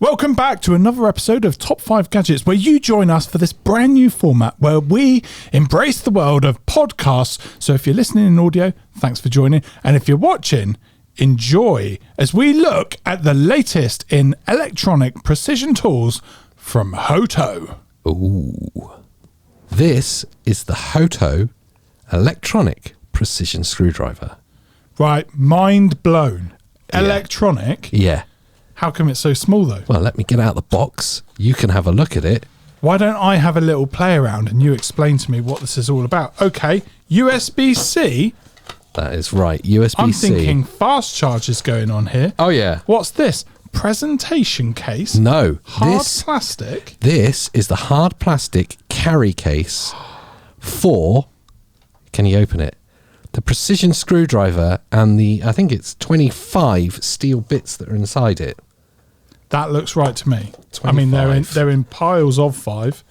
Welcome back to another episode of Top 5 Gadgets, where you join us for this brand new format where we embrace the world of podcasts. So if you're listening in audio, thanks for joining. And if you're watching, enjoy as we look at the latest in electronic precision tools from Hoto. Ooh. This is the Hoto electronic precision screwdriver. Right, mind blown. Electronic? Yeah. How come it's so small though? Well, let me get out the box. You can have a look at it. Why don't I have a little play around and you explain to me what this is all about? Okay, USB-C. That is right, USB-C. I'm thinking fast chargers going on here. Oh, yeah. What's this? Presentation case? No. Hard plastic? This is the hard plastic carry case for, can you open it? The precision screwdriver and the, I think it's 25 steel bits that are inside it. That looks right to me. 25. I mean, they're in piles of 5.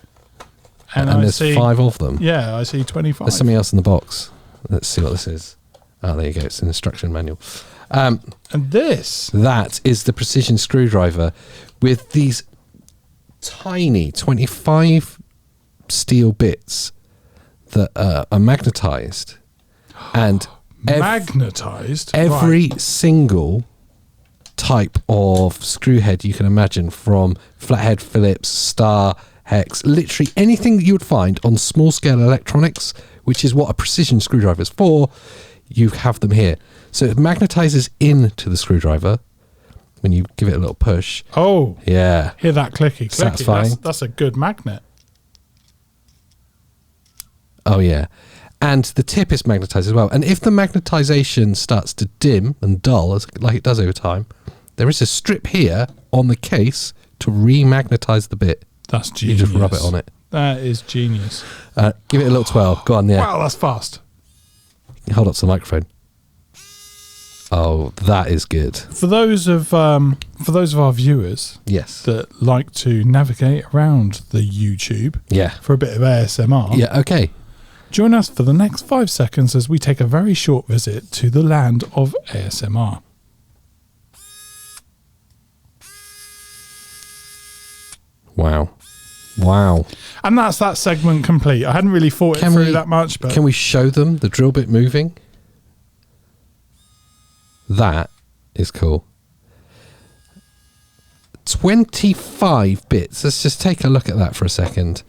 And I there's see 5 of them. Yeah, I see 25. There's something else in the box. Let's see what this is. Oh, there you go. It's an instruction manual. And this? That is the precision screwdriver with these tiny 25 steel bits that are magnetized. And magnetized? Every right. single type of screw head you can imagine, from flathead, Phillips, Star, Hex, literally anything that you would find on small scale electronics, which is what a precision screwdriver is for, you have them here. So it magnetizes into the screwdriver when you give it a little push. Oh. Yeah. Hear that clicky. Satisfying. That's a good magnet. Oh, yeah. And the tip is magnetized as well. And if the magnetization starts to dim and dull, like it does over time, there is a strip here on the case to remagnetize the bit. That's genius. You just rub it on it. That is genius. Give it a little twirl. Go on, yeah. Wow, that's fast. Hold up to the microphone. Oh, that is good. For those of our viewers, yes, that like to navigate around the YouTube, yeah, for a bit of ASMR, yeah, okay. Join us for the next 5 seconds as we take a very short visit to the land of ASMR. Wow. Wow. And that's that segment complete. I hadn't really thought it through that much, but can we show them the drill bit moving? That is cool. 25 bits. Let's just take a look at that for a second.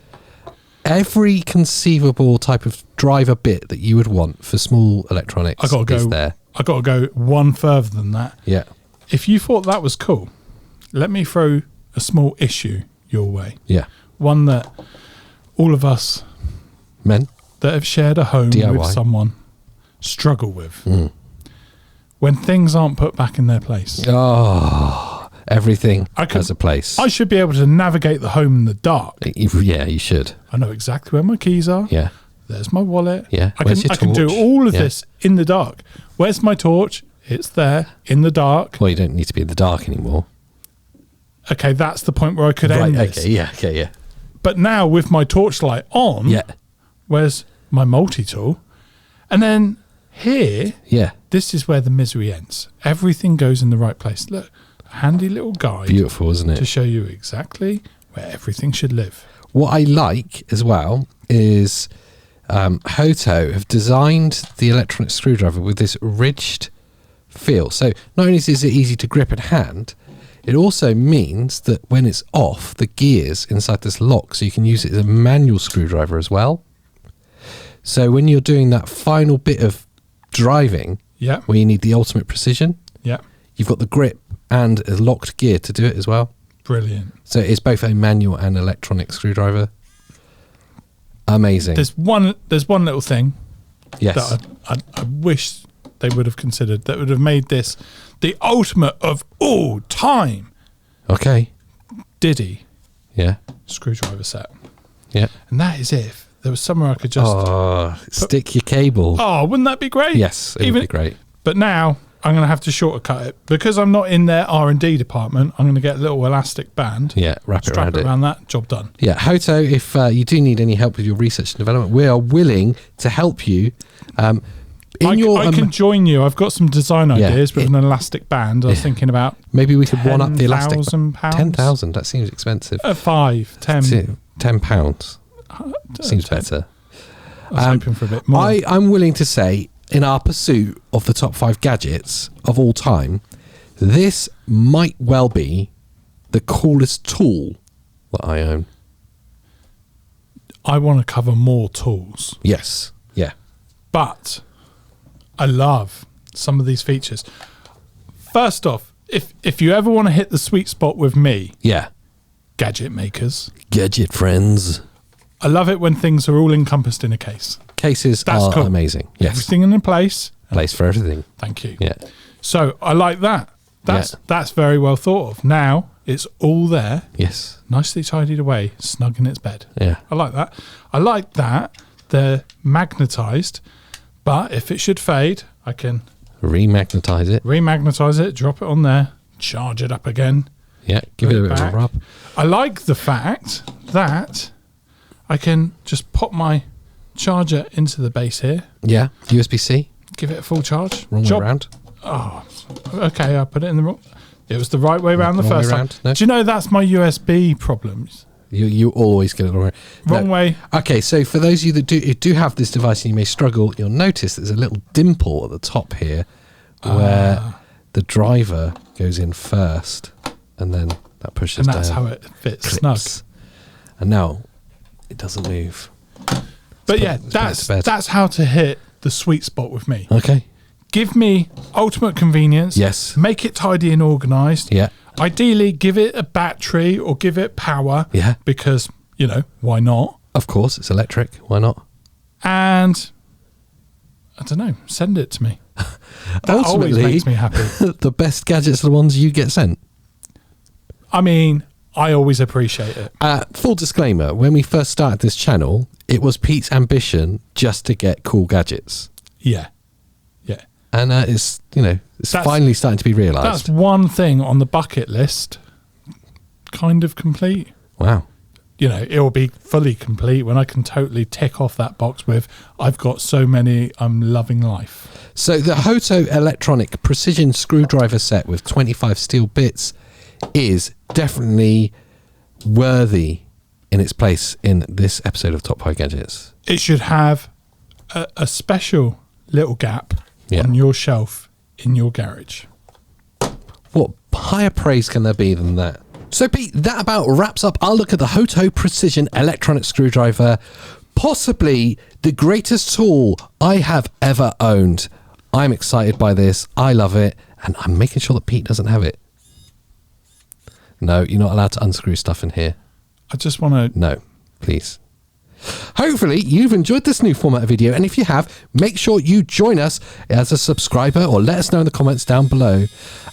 Every conceivable type of driver bit that you would want for small electronics is there. I got to go one further than that. Yeah. If you thought that was cool, let me throw a small issue your way. Yeah. One that all of us men that have shared a home DIY with someone struggle with. When things aren't put back in their place. Oh, everything has a place. I should be able to navigate the home in the dark. Yeah, you should. I know exactly where my keys are. Yeah. There's my wallet. Yeah. I can do all of this in the dark. Where's my torch? It's there in the dark. Well, you don't need to be in the dark anymore. Okay, that's the point where I could end this. Okay, yeah. But now with my torchlight on, where's my multi-tool? And then here, this is where the misery ends. Everything goes in the right place. Look, a handy little guide. Beautiful, isn't it? To show you exactly where everything should live. What I like as well is Hoto have designed the electronic screwdriver with this ridged feel. So not only is it easy to grip and hand, it also means that when it's off, the gears inside this lock, so you can use it as a manual screwdriver as well. So when you're doing that final bit of driving, where you need the ultimate precision, you've got the grip and a locked gear to do it as well. Brilliant. So it's both a manual and electronic screwdriver. Amazing. There's one little thing that I wish they would have considered, that would have made this the ultimate of all time. Okay. Diddy. Yeah. Screwdriver set. Yeah. And that is if there was somewhere I could just stick your cable. Oh, wouldn't that be great? Yes, it would be great. But now I'm going to have to shortcut it because I'm not in their R&D department. I'm going to get a little elastic band. Yeah, strap it around that. Job done. Yeah, Hoto, if you do need any help with your research and development, we are willing to help you. I can join you. I've got some design ideas with an elastic band. I was thinking about maybe we could one up the elastic. £10,000. 10,000. That seems expensive. 5, 10. £10 seems better. I was hoping for a bit more. I'm willing to say, in our pursuit of the top 5 gadgets of all time, this might well be the coolest tool that I own. I want to cover more tools. Yes. Yeah. But I love some of these features. First off, if you ever want to hit the sweet spot with me, gadget makers, gadget friends, I love it when things are all encompassed in a case. Cases are cool. Amazing. Yes. Everything in a place. Place for everything. Thank you. Yeah. So I like that. That's very well thought of. Now it's all there. Yes. Nicely tidied away, snug in its bed. Yeah. I like that. I like that they're magnetized, but if it should fade, I can remagnetize it, drop it on there, charge it up again. Yeah, give it a bit of a rub. I like the fact that I can just pop my charger into the base here. Yeah, USB-C. Give it a full charge. Wrong way around. Oh, okay. I put it in the wrong. It was the right way around the first time. No. Do you know that's my USB problems? You always get it wrong way. Wrong way. Okay, so for those of you that do have this device and you may struggle, you'll notice there's a little dimple at the top here where the driver goes in first, and then that pushes down. And that's how it fits snug. And now it doesn't move. But that's how to hit the sweet spot with me. Okay. Give me ultimate convenience. Yes. Make it tidy and organised. Yeah. Ideally, give it a battery or give it power. Yeah. Because, why not? Of course, it's electric. Why not? And, I don't know, send it to me. That always makes me happy. The best gadgets are the ones you get sent. I mean, I always appreciate it. Full disclaimer, when we first started this channel, it was Pete's ambition just to get cool gadgets. Yeah. And it's finally starting to be realised. That's one thing on the bucket list, kind of complete. Wow. It will be fully complete when I can totally tick off that box with, I've got so many, I'm loving life. So the Hoto electronic precision screwdriver set with 25 steel bits is definitely worthy in its place in this episode of Top 5 Gadgets. It should have a special little gap on your shelf in your garage. What higher praise can there be than that? So Pete, that about wraps up our look at the Hoto precision electronic screwdriver, possibly the greatest tool I have ever owned. I'm excited by this. I love it. And I'm making sure that Pete doesn't have it. No, you're not allowed to unscrew stuff in here. I just want to... No, please. Hopefully you've enjoyed this new format of video, and if you have, make sure you join us as a subscriber or let us know in the comments down below.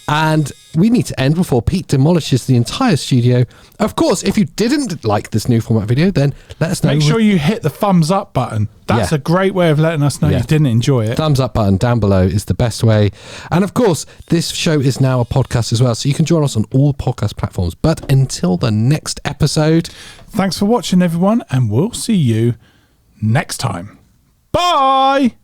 And we need to end before Pete demolishes the entire studio. Of course, if you didn't like this new format video, then let us know. Make sure you hit the thumbs up button. That's a great way of letting us know you didn't enjoy it. Thumbs up button down below is the best way. And of course, this show is now a podcast as well, so you can join us on all podcast platforms. But until the next episode, thanks for watching, everyone, and we'll see you next time. Bye!